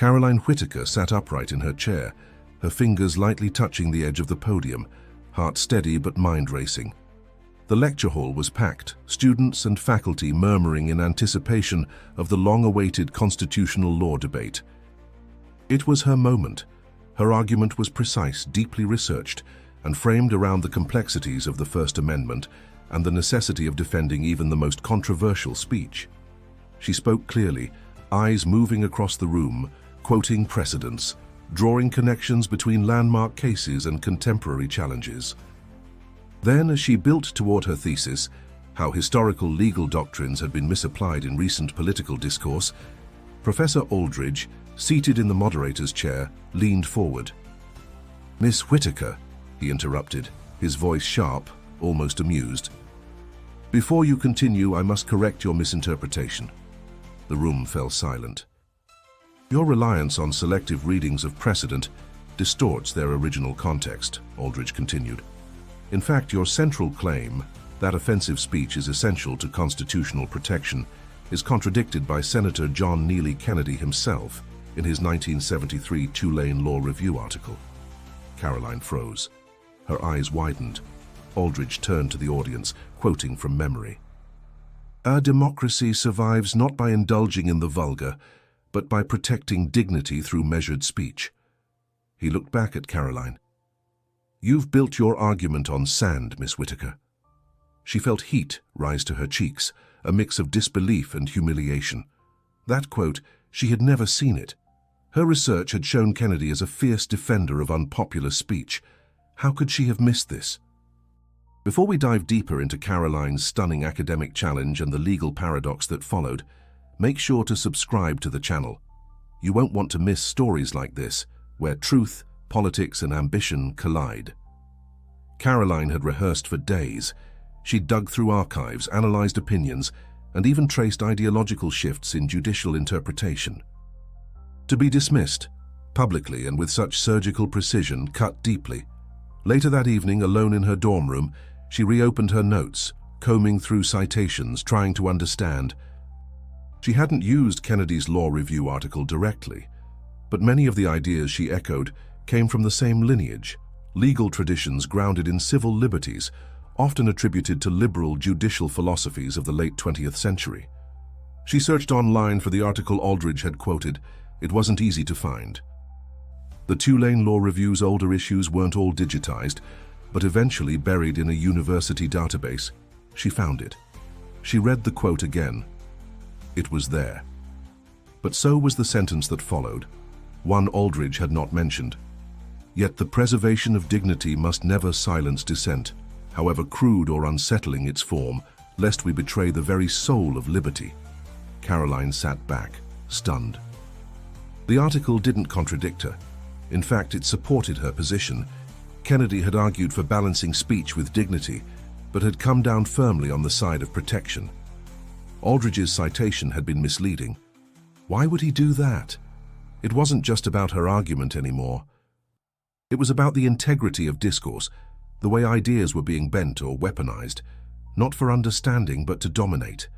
Karoline Whittaker sat upright in her chair, her fingers lightly touching the edge of the podium, heart steady but mind racing. The lecture hall was packed, students and faculty murmuring in anticipation of the long-awaited constitutional law debate. It was her moment. Her argument was precise, deeply researched, and framed around the complexities of the First Amendment and the necessity of defending even the most controversial speech. She spoke clearly, eyes moving across the room, quoting precedents, drawing connections between landmark cases and contemporary challenges. Then, as she built toward her thesis, how historical legal doctrines had been misapplied in recent political discourse, Professor Aldridge, seated in the moderator's chair, leaned forward. "Miss Whittaker," he interrupted, his voice sharp, almost amused. "Before you continue, I must correct your misinterpretation." The room fell silent. "Your reliance on selective readings of precedent distorts their original context," Aldridge continued. "In fact, your central claim, that offensive speech is essential to constitutional protection, is contradicted by Senator John Neely Kennedy himself in his 1973 Tulane Law Review article." Karoline froze. Her eyes widened. Aldridge turned to the audience, quoting from memory. "Our democracy survives not by indulging in the vulgar, but by protecting dignity through measured speech." He looked back at Karoline. "You've built your argument on sand, Miss Whittaker." She felt heat rise to her cheeks, a mix of disbelief and humiliation. That quote, she had never seen it. Her research had shown Kennedy as a fierce defender of unpopular speech. How could she have missed this? Before we dive deeper into Karoline's stunning academic challenge and the legal paradox that followed, make sure to subscribe to the channel. You won't want to miss stories like this, where truth, politics, and ambition collide. Karoline had rehearsed for days. She dug through archives, analyzed opinions, and even traced ideological shifts in judicial interpretation. To be dismissed, publicly and with such surgical precision, cut deeply. Later that evening, alone in her dorm room, she reopened her notes, combing through citations, trying to understand. She hadn't used Kennedy's Law Review article directly, but many of the ideas she echoed came from the same lineage, legal traditions grounded in civil liberties, often attributed to liberal judicial philosophies of the late 20th century. She searched online for the article Aldridge had quoted. It wasn't easy to find. The Tulane Law Review's older issues weren't all digitized, but eventually buried in a university database. She found it. She read the quote again. It was there. But so was the sentence that followed, one Aldridge had not mentioned. "Yet the preservation of dignity must never silence dissent, however crude or unsettling its form, lest we betray the very soul of liberty." Karoline sat back, stunned. The article didn't contradict her. In fact, it supported her position. Kennedy had argued for balancing speech with dignity, but had come down firmly on the side of protection. Aldridge's citation had been misleading. Why would he do that? It wasn't just about her argument anymore. It was about the integrity of discourse, the way ideas were being bent or weaponized, not for understanding but to dominate.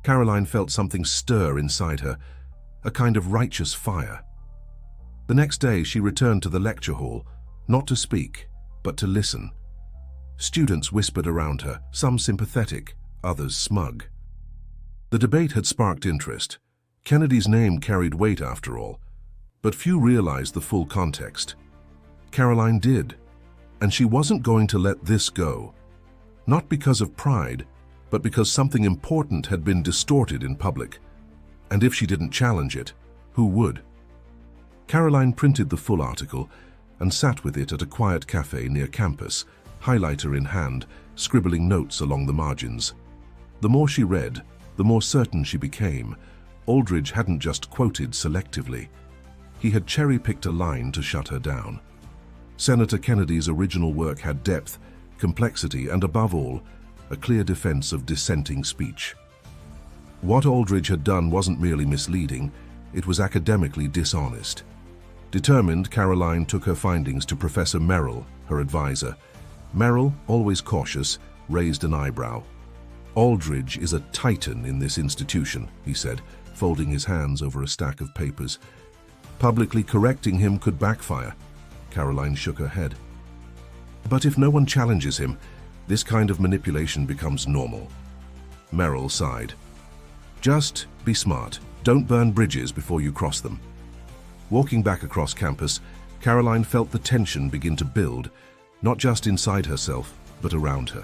Karoline felt something stir inside her, a kind of righteous fire. The next day she returned to the lecture hall, not to speak, but to listen. Students whispered around her, some sympathetic, others smug. The debate had sparked interest. Kennedy's name carried weight after all, but few realized the full context. Karoline did, and she wasn't going to let this go. Not because of pride, but because something important had been distorted in public. And if she didn't challenge it, who would? Karoline printed the full article and sat with it at a quiet cafe near campus, highlighter in hand, scribbling notes along the margins. The more she read, the more certain she became. Aldridge hadn't just quoted selectively. He had cherry-picked a line to shut her down. Senator Kennedy's original work had depth, complexity, and above all, a clear defense of dissenting speech. What Aldridge had done wasn't merely misleading, it was academically dishonest. Determined, Karoline took her findings to Professor Merrill, her advisor. Merrill, always cautious, raised an eyebrow. "Aldridge is a titan in this institution," he said, folding his hands over a stack of papers. Publicly correcting him could backfire. Karoline shook her head. But if no one challenges him, this kind of manipulation becomes normal. Merrill sighed. Just be smart. Don't burn bridges before you cross them. Walking back across campus, Karoline felt the tension begin to build, not just inside herself, but around her.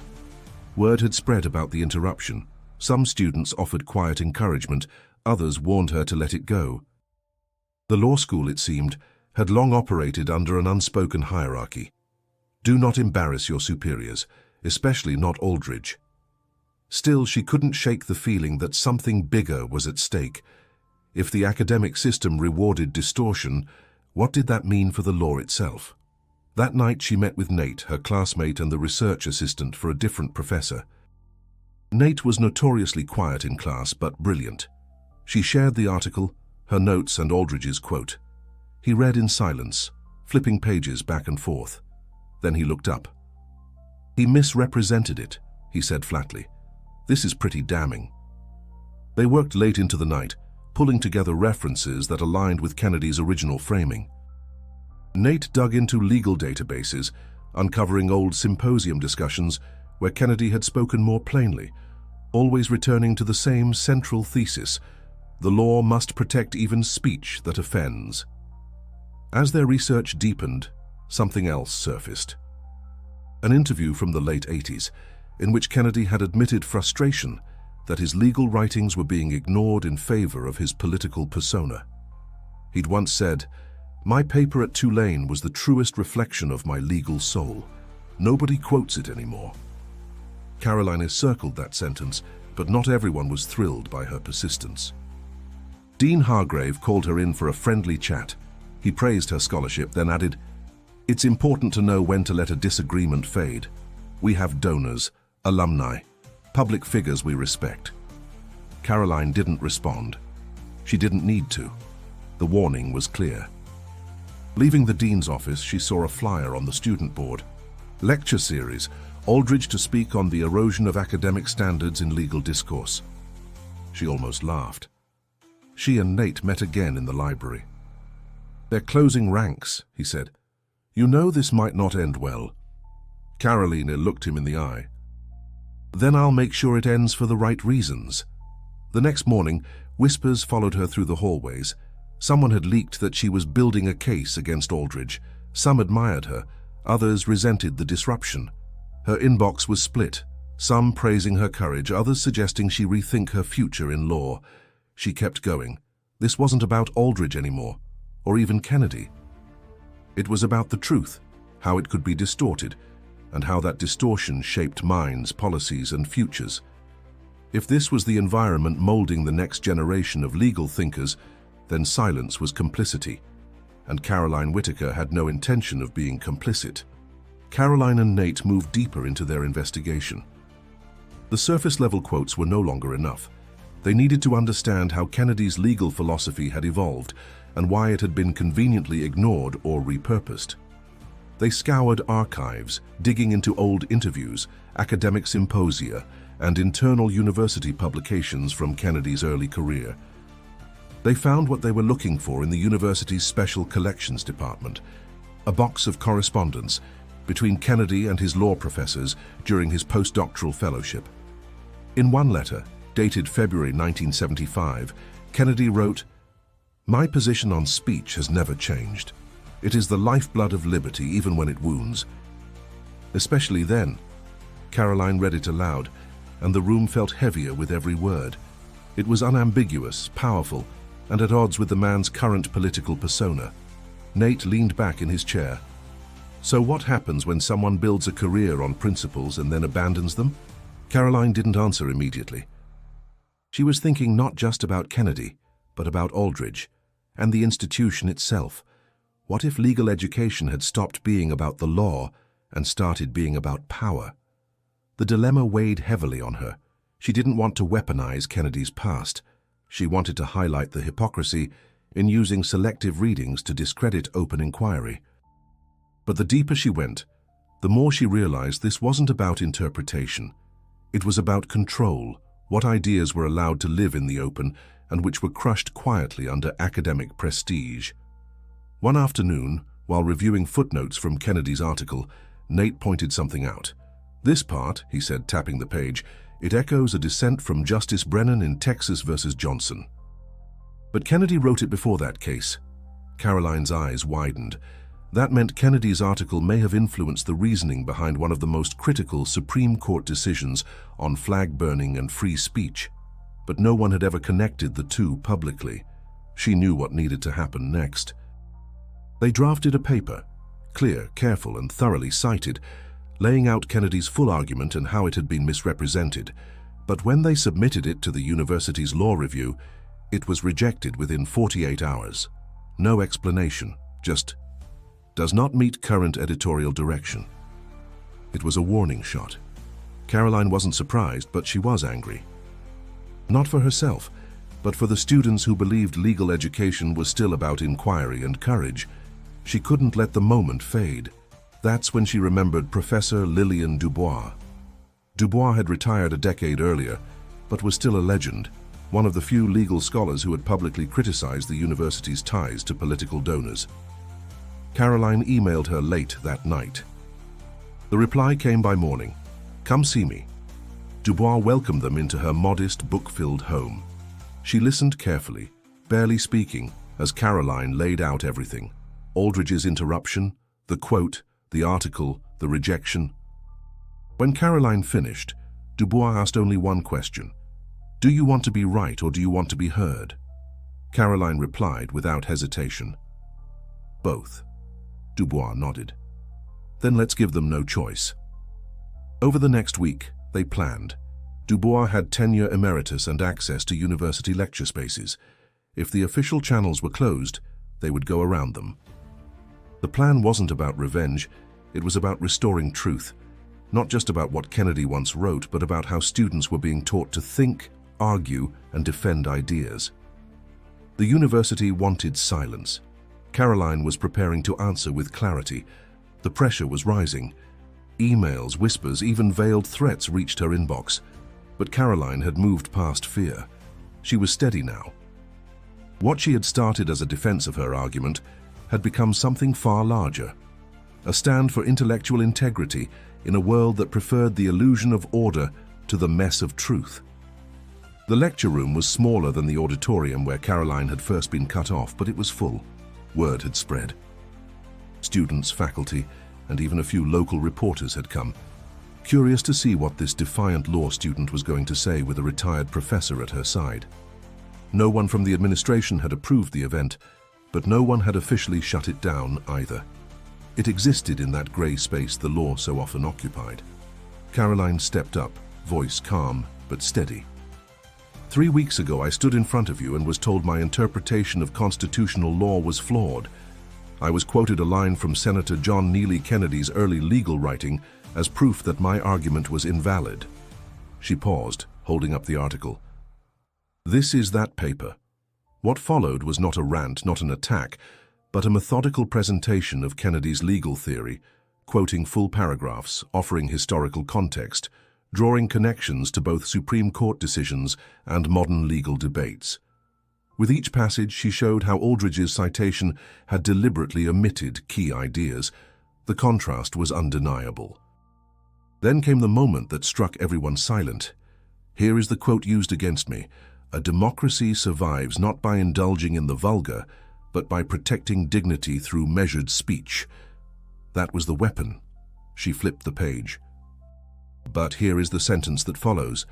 Word had spread about the interruption. Some students offered quiet encouragement, others warned her to let it go. The law school, it seemed, had long operated under an unspoken hierarchy. Do not embarrass your superiors, especially not Aldridge. Still, she couldn't shake the feeling that something bigger was at stake. If the academic system rewarded distortion, what did that mean for the law itself? That night she met with Nate, her classmate and the research assistant for a different professor. Nate was notoriously quiet in class, but brilliant. She shared the article, her notes and Aldridge's quote. He read in silence, flipping pages back and forth. Then he looked up. He misrepresented it, he said flatly. This is pretty damning. They worked late into the night, pulling together references that aligned with Kennedy's original framing. Nate dug into legal databases, uncovering old symposium discussions where Kennedy had spoken more plainly, always returning to the same central thesis: the law must protect even speech that offends. As their research deepened, something else surfaced. An interview from the late 80s, in which Kennedy had admitted frustration that his legal writings were being ignored in favor of his political persona. He'd once said, "My paper at Tulane was the truest reflection of my legal soul. Nobody quotes it anymore." Karoline circled that sentence, but not everyone was thrilled by her persistence. Dean Hargrave called her in for a friendly chat. He praised her scholarship, then added, "It's important to know when to let a disagreement fade. We have donors, alumni, public figures we respect." Karoline didn't respond. She didn't need to. The warning was clear. Leaving the dean's office, she saw a flyer on the student board. Lecture series, Aldridge to speak on the erosion of academic standards in legal discourse. She almost laughed. She and Nate met again in the library. "They're closing ranks," he said. "You know this might not end well." Karoline looked him in the eye. "Then I'll make sure it ends for the right reasons." The next morning, whispers followed her through the hallways. Someone had leaked that she was building a case against Aldridge. Some admired her, others resented the disruption. Her inbox was split, some praising her courage, others suggesting she rethink her future in law. She kept going. This wasn't about Aldridge anymore, or even Kennedy. It was about the truth, how it could be distorted, and how that distortion shaped minds, policies, and futures. If this was the environment molding the next generation of legal thinkers, then silence was complicity, and Karoline Whitaker had no intention of being complicit. Karoline and Nate moved deeper into their investigation. The surface-level quotes were no longer enough. They needed to understand how Kennedy's legal philosophy had evolved and why it had been conveniently ignored or repurposed. They scoured archives, digging into old interviews, academic symposia, and internal university publications from Kennedy's early career. They found what they were looking for in the university's Special Collections Department, a box of correspondence between Kennedy and his law professors during his postdoctoral fellowship. In one letter, dated February 1975, Kennedy wrote, "My position on speech has never changed. It is the lifeblood of liberty, even when it wounds." Especially then. Karoline read it aloud, and the room felt heavier with every word. It was unambiguous, powerful, and at odds with the man's current political persona. Nate leaned back in his chair. So what happens when someone builds a career on principles and then abandons them? Karoline didn't answer immediately. She was thinking not just about Kennedy, but about Aldridge, and the institution itself. What if legal education had stopped being about the law and started being about power? The dilemma weighed heavily on her. She didn't want to weaponize Kennedy's past. She wanted to highlight the hypocrisy in using selective readings to discredit open inquiry. But the deeper she went, the more she realized this wasn't about interpretation. It was about control, what ideas were allowed to live in the open and which were crushed quietly under academic prestige. One afternoon, while reviewing footnotes from Kennedy's article, Nate pointed something out. "This part," he said, tapping the page, "it echoes a dissent from Justice Brennan in Texas versus Johnson." But Kennedy wrote it before that case. Karoline's eyes widened. That meant Kennedy's article may have influenced the reasoning behind one of the most critical Supreme Court decisions on flag burning and free speech. But no one had ever connected the two publicly. She knew what needed to happen next. They drafted a paper, clear, careful, and thoroughly cited, laying out Kennedy's full argument and how it had been misrepresented. But when they submitted it to the university's law review, it was rejected within 48 hours. No explanation, just "does not meet current editorial direction." It was a warning shot. Karoline wasn't surprised, but she was angry. Not for herself, but for the students who believed legal education was still about inquiry and courage. She couldn't let the moment fade. That's when she remembered Professor Lillian Dubois. Dubois had retired a decade earlier, but was still a legend, one of the few legal scholars who had publicly criticized the university's ties to political donors. Karoline emailed her late that night. The reply came by morning. "Come see me." Dubois welcomed them into her modest, book-filled home. She listened carefully, barely speaking, as Karoline laid out everything. Aldridge's interruption, the quote, the article, the rejection. When Karoline finished, Dubois asked only one question. "Do you want to be right or do you want to be heard?" Karoline replied without hesitation. "Both." Dubois nodded. "Then let's give them no choice." Over the next week, they planned. Dubois had tenure emeritus and access to university lecture spaces. If the official channels were closed, they would go around them. The plan wasn't about revenge, it was about restoring truth. Not just about what Kennedy once wrote, but about how students were being taught to think, argue, and defend ideas. The university wanted silence. Karoline was preparing to answer with clarity. The pressure was rising. Emails, whispers, even veiled threats reached her inbox. But Karoline had moved past fear. She was steady now. What she had started as a defense of her argument had become something far larger. A stand for intellectual integrity in a world that preferred the illusion of order to the mess of truth. The lecture room was smaller than the auditorium where Karoline had first been cut off, but it was full. Word had spread. Students, faculty, and even a few local reporters had come, curious to see what this defiant law student was going to say with a retired professor at her side. No one from the administration had approved the event, but no one had officially shut it down either. It existed in that grey space the law so often occupied. Karoline stepped up, voice calm but steady. "3 weeks ago I stood in front of you and was told my interpretation of constitutional law was flawed. I was quoted a line from Senator John Neely Kennedy's early legal writing as proof that my argument was invalid." She paused, holding up the article. "This is that paper." What followed was not a rant, not an attack, but a methodical presentation of Kennedy's legal theory, quoting full paragraphs, offering historical context, drawing connections to both Supreme Court decisions and modern legal debates. With each passage, she showed how Aldridge's citation had deliberately omitted key ideas. The contrast was undeniable. Then came the moment that struck everyone silent. Here is the quote used against me: "A democracy survives not by indulging in the vulgar, but by protecting dignity through measured speech." That was the weapon. She flipped the page. But here is the sentence that follows: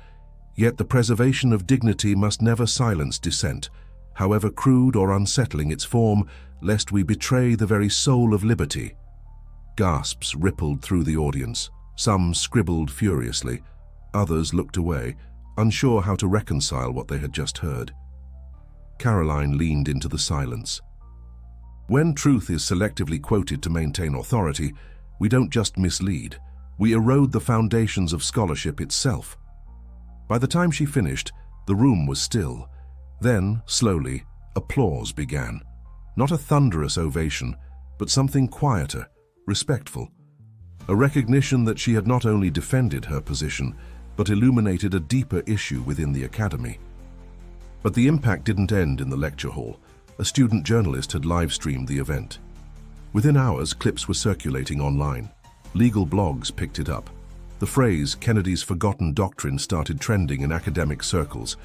"Yet the preservation of dignity must never silence dissent, however crude or unsettling its form, lest we betray the very soul of liberty." Gasps rippled through the audience. Some scribbled furiously. Others looked away, unsure how to reconcile what they had just heard. Karoline leaned into the silence. When truth is selectively quoted to maintain authority, we don't just mislead, we erode the foundations of scholarship itself. By the time she finished, the room was still. Then, slowly, applause began. Not a thunderous ovation, but something quieter, respectful. A recognition that she had not only defended her position, but illuminated a deeper issue within the academy. But the impact didn't end in the lecture hall. A student journalist had live-streamed the event. Within hours, clips were circulating online. Legal blogs picked it up. The phrase, "Kennedy's forgotten doctrine," started trending in academic circles.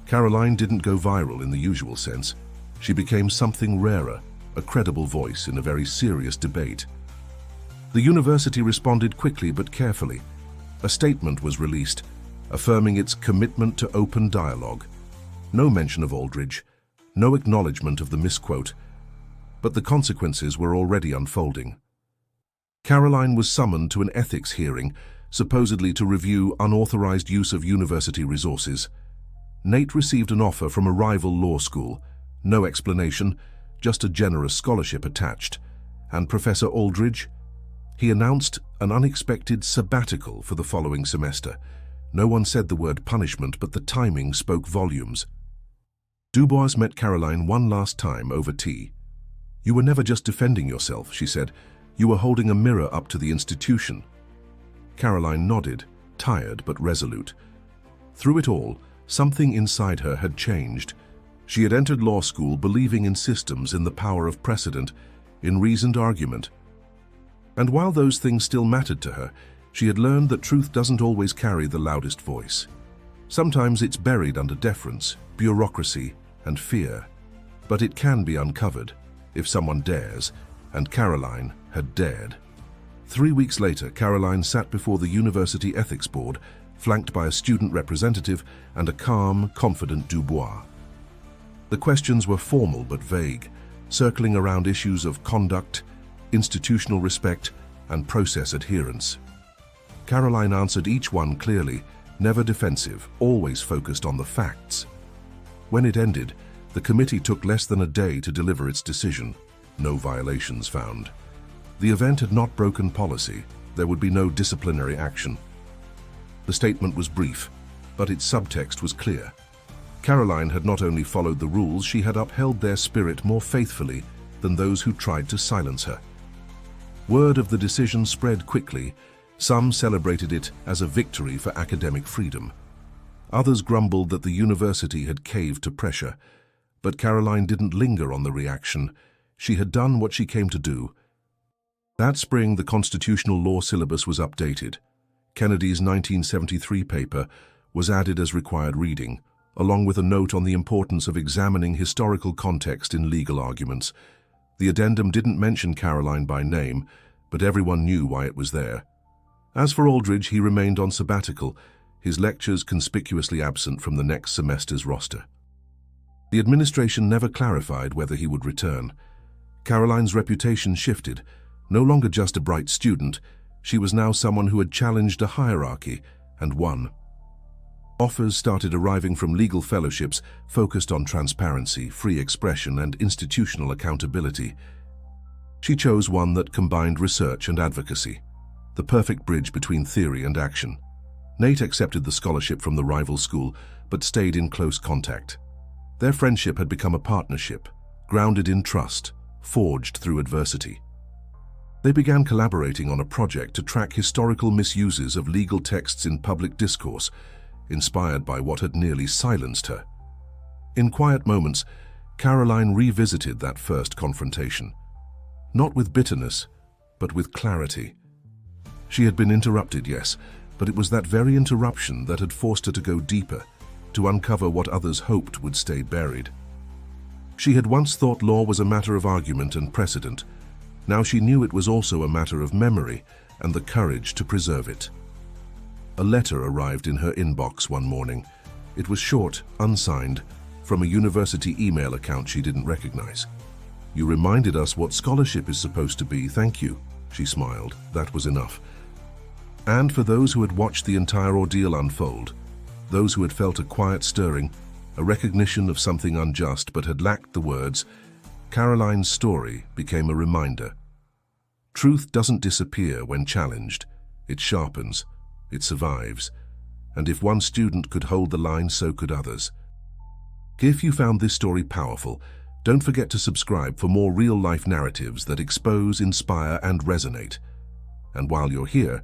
Karoline didn't go viral in the usual sense. She became something rarer, a credible voice in a very serious debate. The university responded quickly but carefully. A statement was released, affirming its commitment to open dialogue. No mention of Aldridge, no acknowledgement of the misquote, but the consequences were already unfolding. Karoline was summoned to an ethics hearing, supposedly to review unauthorized use of university resources. Nate received an offer from a rival law school. No explanation, just a generous scholarship attached. And Professor Aldridge? He announced an unexpected sabbatical for the following semester. No one said the word punishment, but the timing spoke volumes. Dubois met Karoline one last time over tea. "You were never just defending yourself," she said. "You were holding a mirror up to the institution." Karoline nodded, tired but resolute. Through it all, something inside her had changed. She had entered law school believing in systems, in the power of precedent, in reasoned argument. And while those things still mattered to her, she had learned that truth doesn't always carry the loudest voice. Sometimes it's buried under deference, bureaucracy, and fear. But it can be uncovered, if someone dares, and Karoline had dared. 3 weeks later, Karoline sat before the University Ethics Board, flanked by a student representative and a calm, confident Dubois. The questions were formal but vague, circling around issues of conduct, institutional respect, and process adherence. Karoline answered each one clearly, never defensive, always focused on the facts. When it ended, the committee took less than a day to deliver its decision. No violations found. The event had not broken policy. There would be no disciplinary action. The statement was brief, but its subtext was clear. Karoline had not only followed the rules, she had upheld their spirit more faithfully than those who tried to silence her. Word of the decision spread quickly. Some celebrated it as a victory for academic freedom. Others grumbled that the university had caved to pressure. But Karoline didn't linger on the reaction. She had done what she came to do. That spring, the constitutional law syllabus was updated. Kennedy's 1973 paper was added as required reading, along with a note on the importance of examining historical context in legal arguments. The addendum didn't mention Karoline by name, but everyone knew why it was there. As for Aldridge, he remained on sabbatical, his lectures conspicuously absent from the next semester's roster. The administration never clarified whether he would return. Karoline's reputation shifted. No longer just a bright student, she was now someone who had challenged a hierarchy and won. Offers started arriving from legal fellowships focused on transparency, free expression, and institutional accountability. She chose one that combined research and advocacy, the perfect bridge between theory and action. Nate accepted the scholarship from the rival school, but stayed in close contact. Their friendship had become a partnership, grounded in trust, forged through adversity. They began collaborating on a project to track historical misuses of legal texts in public discourse, inspired by what had nearly silenced her. In quiet moments, Karoline revisited that first confrontation. Not with bitterness, but with clarity. She had been interrupted, yes, but it was that very interruption that had forced her to go deeper, to uncover what others hoped would stay buried. She had once thought law was a matter of argument and precedent. Now she knew it was also a matter of memory and the courage to preserve it. A letter arrived in her inbox one morning. It was short, unsigned, from a university email account she didn't recognize. "You reminded us what scholarship is supposed to be, thank you," she smiled. That was enough. And for those who had watched the entire ordeal unfold, those who had felt a quiet stirring, a recognition of something unjust but had lacked the words, Karoline's story became a reminder. Truth doesn't disappear when challenged. It sharpens. It survives. And if one student could hold the line, so could others. If you found this story powerful, don't forget to subscribe for more real-life narratives that expose, inspire, and resonate. And while you're here,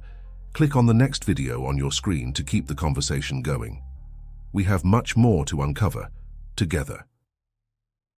click on the next video on your screen to keep the conversation going. We have much more to uncover together.